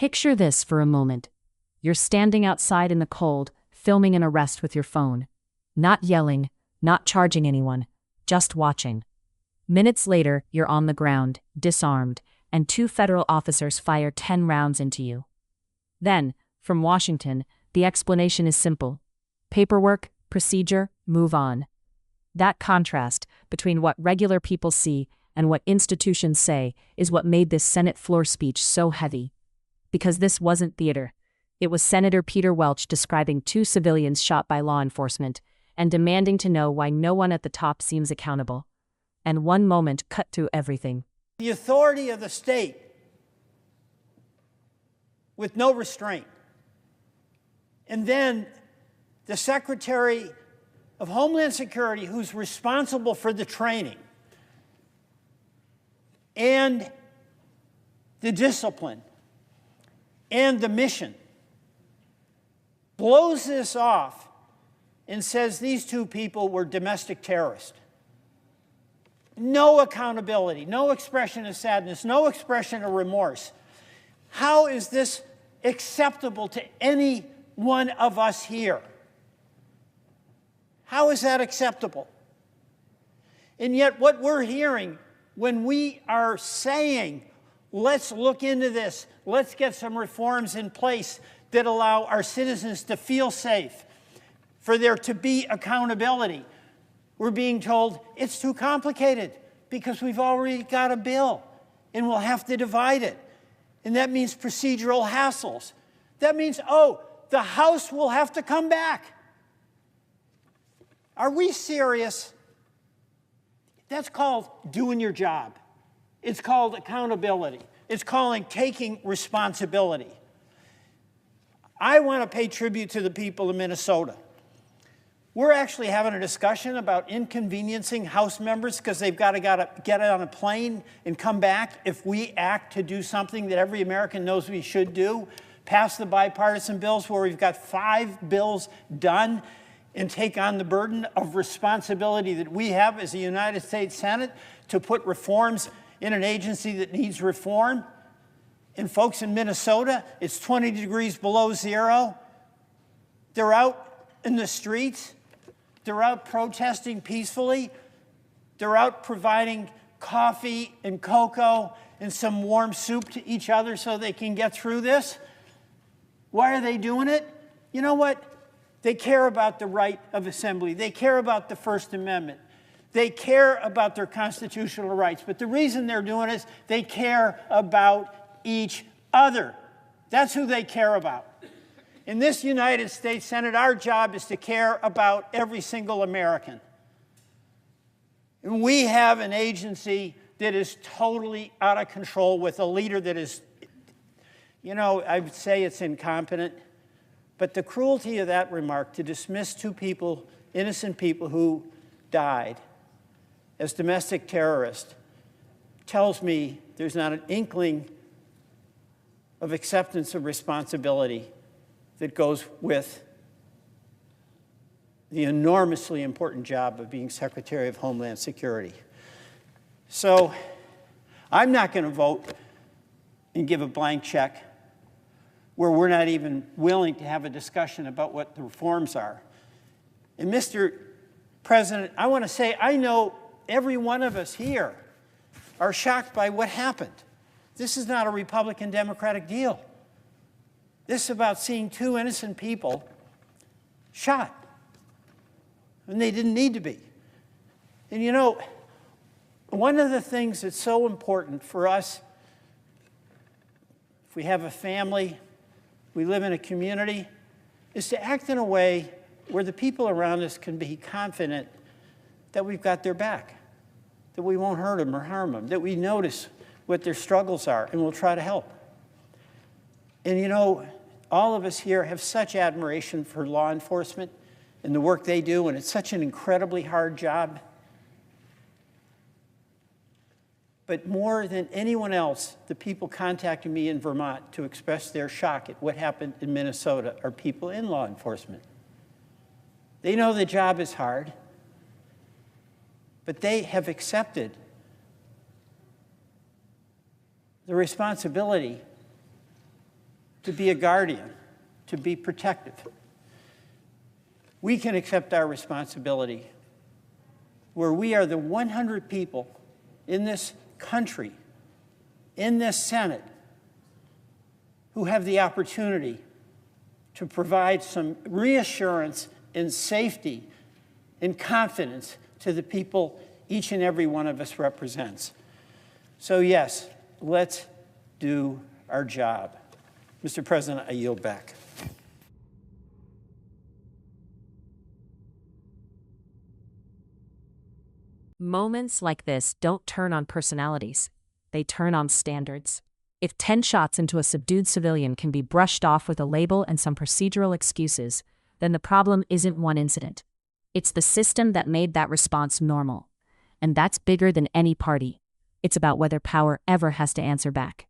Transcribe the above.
Picture this for a moment. You're standing outside in the cold, filming an arrest with your phone. Not yelling, not charging anyone, just watching. Minutes later, you're on the ground, disarmed, and 2 federal officers fire 10 rounds into you. Then, from Washington, the explanation is simple. Paperwork, procedure, move on. That contrast between what regular people see and what institutions say is what made this Senate floor speech so heavy. Because this wasn't theater. It was Senator Peter Welch describing 2 civilians shot by law enforcement and demanding to know why no one at the top seems accountable. And one moment cut through everything. The authority of the state with no restraint. And then the Secretary of Homeland Security, who's responsible for the training and the discipline and the mission, blows this off and says these 2 people were domestic terrorists. No accountability, no expression of sadness, no expression of remorse. How is this acceptable to any one of us here? How is that acceptable? And yet what we're hearing when we are saying, let's look into this, let's get some reforms in place that allow our citizens to feel safe, for there to be accountability, we're being told it's too complicated because we've already got a bill and we'll have to divide it. And that means procedural hassles. That means, oh, the House will have to come back. Are we serious? That's called doing your job. It's called accountability. It's called taking responsibility. I want to pay tribute to the people of Minnesota. We're actually having a discussion about inconveniencing House members because they've got to get on a plane and come back if we act to do something that every American knows we should do. Pass the bipartisan bills where we've got 5 bills done and take on the burden of responsibility that we have as a United States Senate to put reforms in an agency that needs reform. And folks in Minnesota, it's 20 degrees below zero. They're out in the streets. They're out protesting peacefully. They're out providing coffee and cocoa and some warm soup to each other so they can get through this. Why are they doing it? You know what? They care about the right of assembly. They care about the First Amendment. They care about their constitutional rights. But the reason they're doing it is they care about each other. That's who they care about. In this United States Senate, our job is to care about every single American. And we have an agency that is totally out of control with a leader that is, you know, I would say it's incompetent. But the cruelty of that remark to dismiss 2 people, innocent people who died as domestic terrorists, tells me there's not an inkling of acceptance of responsibility that goes with the enormously important job of being Secretary of Homeland Security. So I'm not going to vote and give a blank check where we're not even willing to have a discussion about what the reforms are. And Mr. President, I want to say I know every one of us here are shocked by what happened. This is not a Republican-Democratic deal. This is about seeing 2 innocent people shot, and they didn't need to be. And you know, one of the things that's so important for us, if we have a family, we live in a community, is to act in a way where the people around us can be confident that we've got their back, that we won't hurt them or harm them, that we notice what their struggles are and we'll try to help. And you know, all of us here have such admiration for law enforcement and the work they do, and it's such an incredibly hard job. But more than anyone else, the people contacting me in Vermont to express their shock at what happened in Minnesota are people in law enforcement. They know the job is hard, but they have accepted the responsibility to be a guardian, to be protective. We can accept our responsibility where we are the 100 people in this country, in this Senate, who have the opportunity to provide some reassurance and safety and confidence to the people each and every one of us represents. So yes, let's do our job. Mr. President, I yield back. Moments like this don't turn on personalities. They turn on standards. If 10 shots into a subdued civilian can be brushed off with a label and some procedural excuses, then the problem isn't one incident. It's the system that made that response normal. And that's bigger than any party. It's about whether power ever has to answer back.